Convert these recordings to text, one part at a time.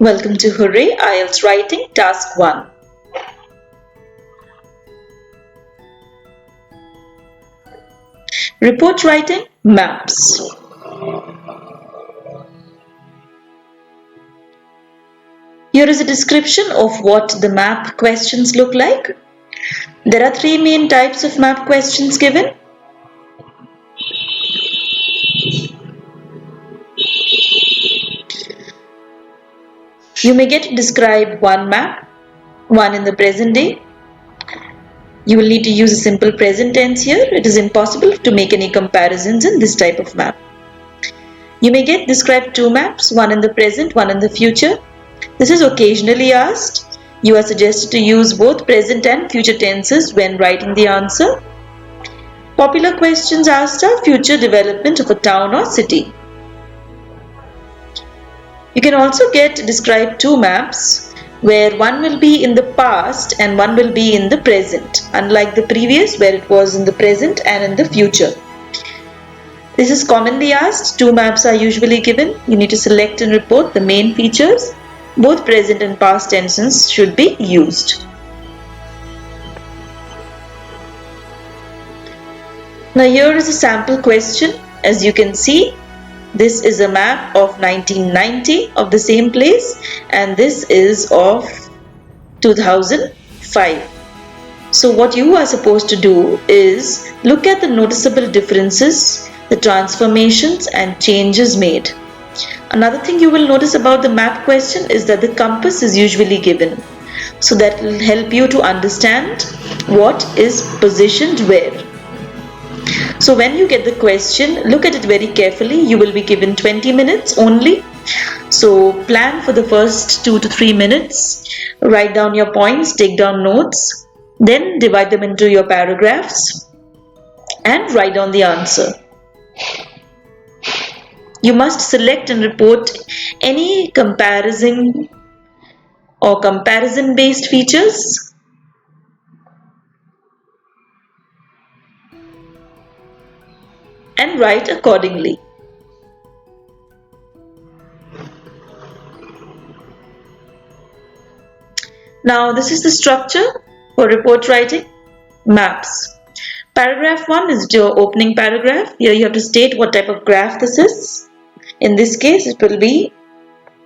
Welcome to Hooray IELTS Writing Task 1. Report writing, maps. Here is a description of what the map questions look like. There are three main types of map questions given. You may get to describe one map, one in the present day. You will need to use a simple present tense here. It is impossible to make any comparisons in this type of map. You may get described two maps, one in the present, one in the future. This is occasionally asked. You are suggested to use both present and future tenses when writing the answer. Popular questions asked are future development of a town or city. You can also get described two maps where one will be in the past and one will be in the present, unlike the previous where it was in the present and in the future. This is commonly asked. Two maps are usually given. You need to select and report the main features. Both present and past tenses should be used. Now here is a sample question. As you can see, this is a map of 1990 of the same place, and this is of 2005. So what you are supposed to do is look at the noticeable differences, the transformations and changes made. Another thing you will notice about the map question is that the compass is usually given. So that will help you to understand what is positioned where. So when you get the question, look at it very carefully. You will be given 20 minutes only. So plan for the first 2 to 3 minutes. Write down your points, take down notes. Then divide them into your paragraphs and write down the answer. You must select and report any comparison or comparison-based features. And write accordingly. Now this is the structure for report writing. Maps. Paragraph 1 is your opening paragraph. Here you have to state what type of graph this is. In this case it will be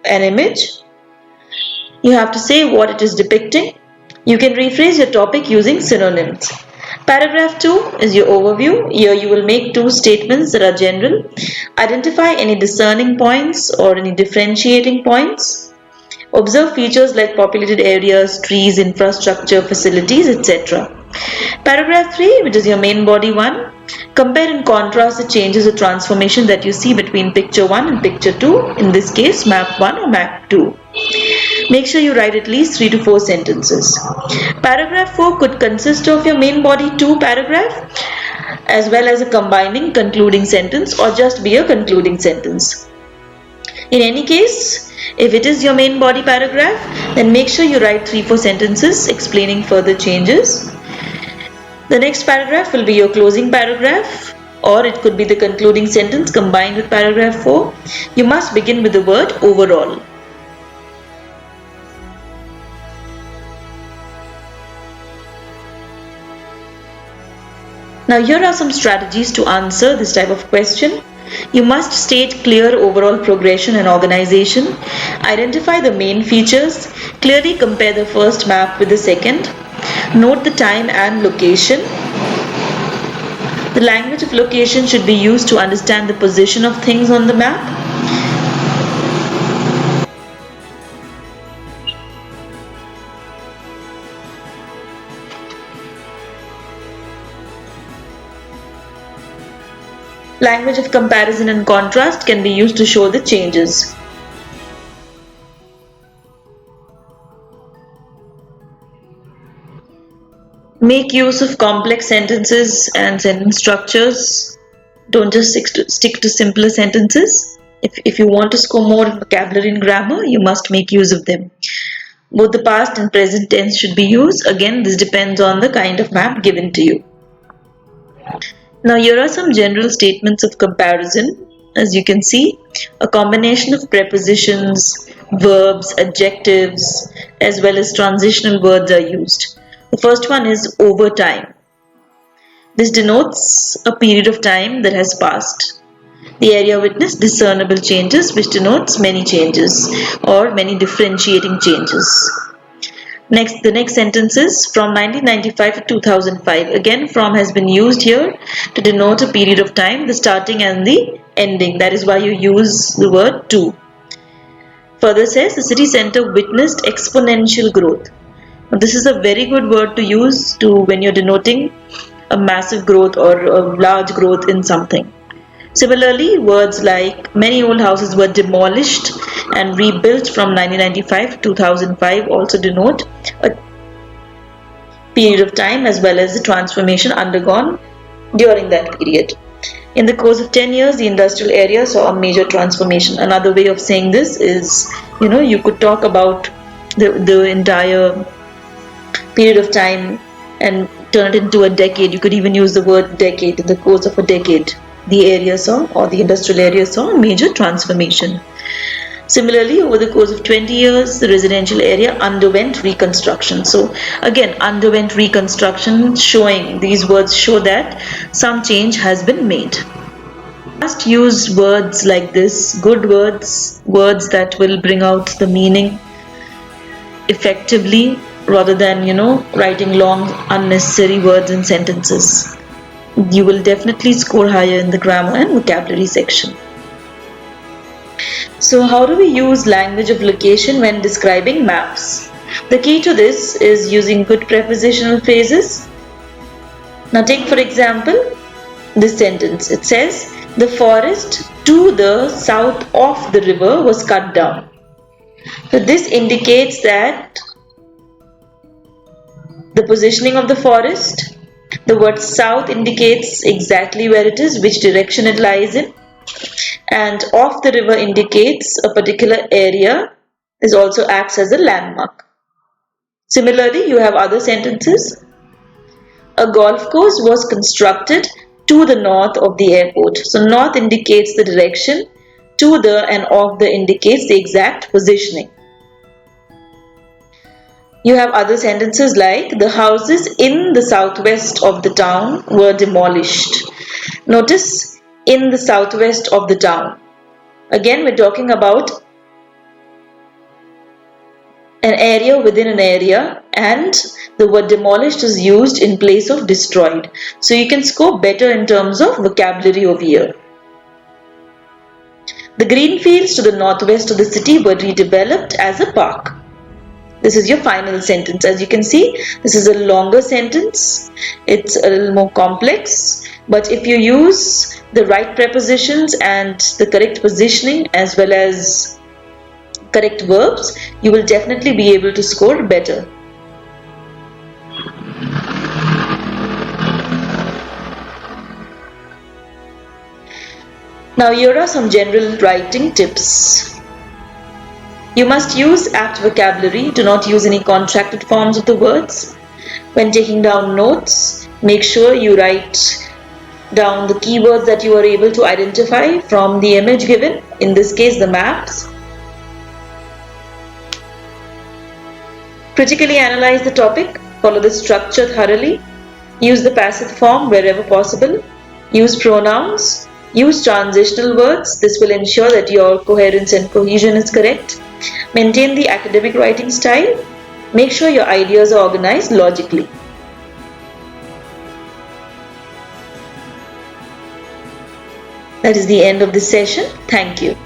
an image. You have to say what it is depicting. You can rephrase your topic using synonyms. Paragraph 2 is your overview. Here you will make two statements that are general. Identify any discerning points or any differentiating points. Observe features like populated areas, trees, infrastructure, facilities, etc. Paragraph 3, which is your main body 1. Compare and contrast the changes or transformation that you see between picture 1 and picture 2. In this case, map 1 or map 2. Make sure you write at least 3 to 4 sentences. Paragraph 4 could consist of your main body 2 paragraph as well as a combining concluding sentence or just be a concluding sentence. In any case, if it is your main body paragraph, then make sure you write 3-4 sentences explaining further changes. The next paragraph will be your closing paragraph, or it could be the concluding sentence combined with paragraph 4. You must begin with the word overall. Now here are some strategies to answer this type of question. You must state clear overall progression and organization. Identify the main features. Clearly compare the first map with the second. Note the time and location. The language of location should be used to understand the position of things on the map. Language of comparison and contrast can be used to show the changes. Make use of complex sentences and sentence structures. Don't just stick to simpler sentences. If you want to score more in vocabulary and grammar, you must make use of them. Both the past and present tense should be used. Again, this depends on the kind of map given to you. Now here are some general statements of comparison. As you can see, a combination of prepositions, verbs, adjectives, as well as transitional words are used. The first one is over time. This denotes a period of time that has passed. The area witnessed discernible changes, which denotes many changes or many differentiating changes. Next, the next sentence is from 1995 to 2005. Again, from has been used here to denote a period of time, the starting and the ending. That is why you use the word to. Further says the city center witnessed exponential growth. Now, this is a very good word to use when you're denoting a massive growth or a large growth in something. Similarly, words like many old houses were demolished and rebuilt from 1995 to 2005 also denote a period of time as well as the transformation undergone during that period. In the course of 10 years, the industrial area saw a major transformation. Another way of saying this is, you could talk about the entire period of time and turn it into a decade. You could even use the word decade. In the course of a decade, the area saw, or the industrial area saw, a major transformation. Similarly, over the course of 20 years, the residential area underwent reconstruction. So again, underwent reconstruction, showing, these words show that some change has been made. Just use words like this, good words, words that will bring out the meaning effectively rather than, writing long, unnecessary words and sentences. You will definitely score higher in the grammar and vocabulary section. So how do we use language of location when describing maps? The key to this is using good prepositional phrases. Now take for example this sentence. It says, the forest to the south of the river was cut down. So this indicates that the positioning of the forest, the word south indicates exactly where it is, which direction it lies in. And off the river indicates a particular area. This also acts as a landmark. Similarly, you have other sentences. A golf course was constructed to the north of the airport. So north indicates the direction, to the and off the indicates the exact positioning. You have other sentences like the houses in the southwest of the town were demolished. Notice in the southwest of the town. Again, we're talking about an area within an area, and the word demolished is used in place of destroyed. So you can score better in terms of vocabulary over here. The green fields to the northwest of the city were redeveloped as a park. This is your final sentence. As you can see, this is a longer sentence. It's a little more complex. But if you use the right prepositions and the correct positioning as well as correct verbs, you will definitely be able to score better. Now here are some general writing tips. You must use apt vocabulary. Do not use any contracted forms of the words. When taking down notes, make sure you write down the keywords that you are able to identify from the image given, in this case the maps. Critically analyze the topic, follow the structure thoroughly, use the passive form wherever possible, use pronouns, use transitional words. This will ensure that your coherence and cohesion is correct. Maintain the academic writing style. Make sure your ideas are organized logically. That is the end of this session. Thank you.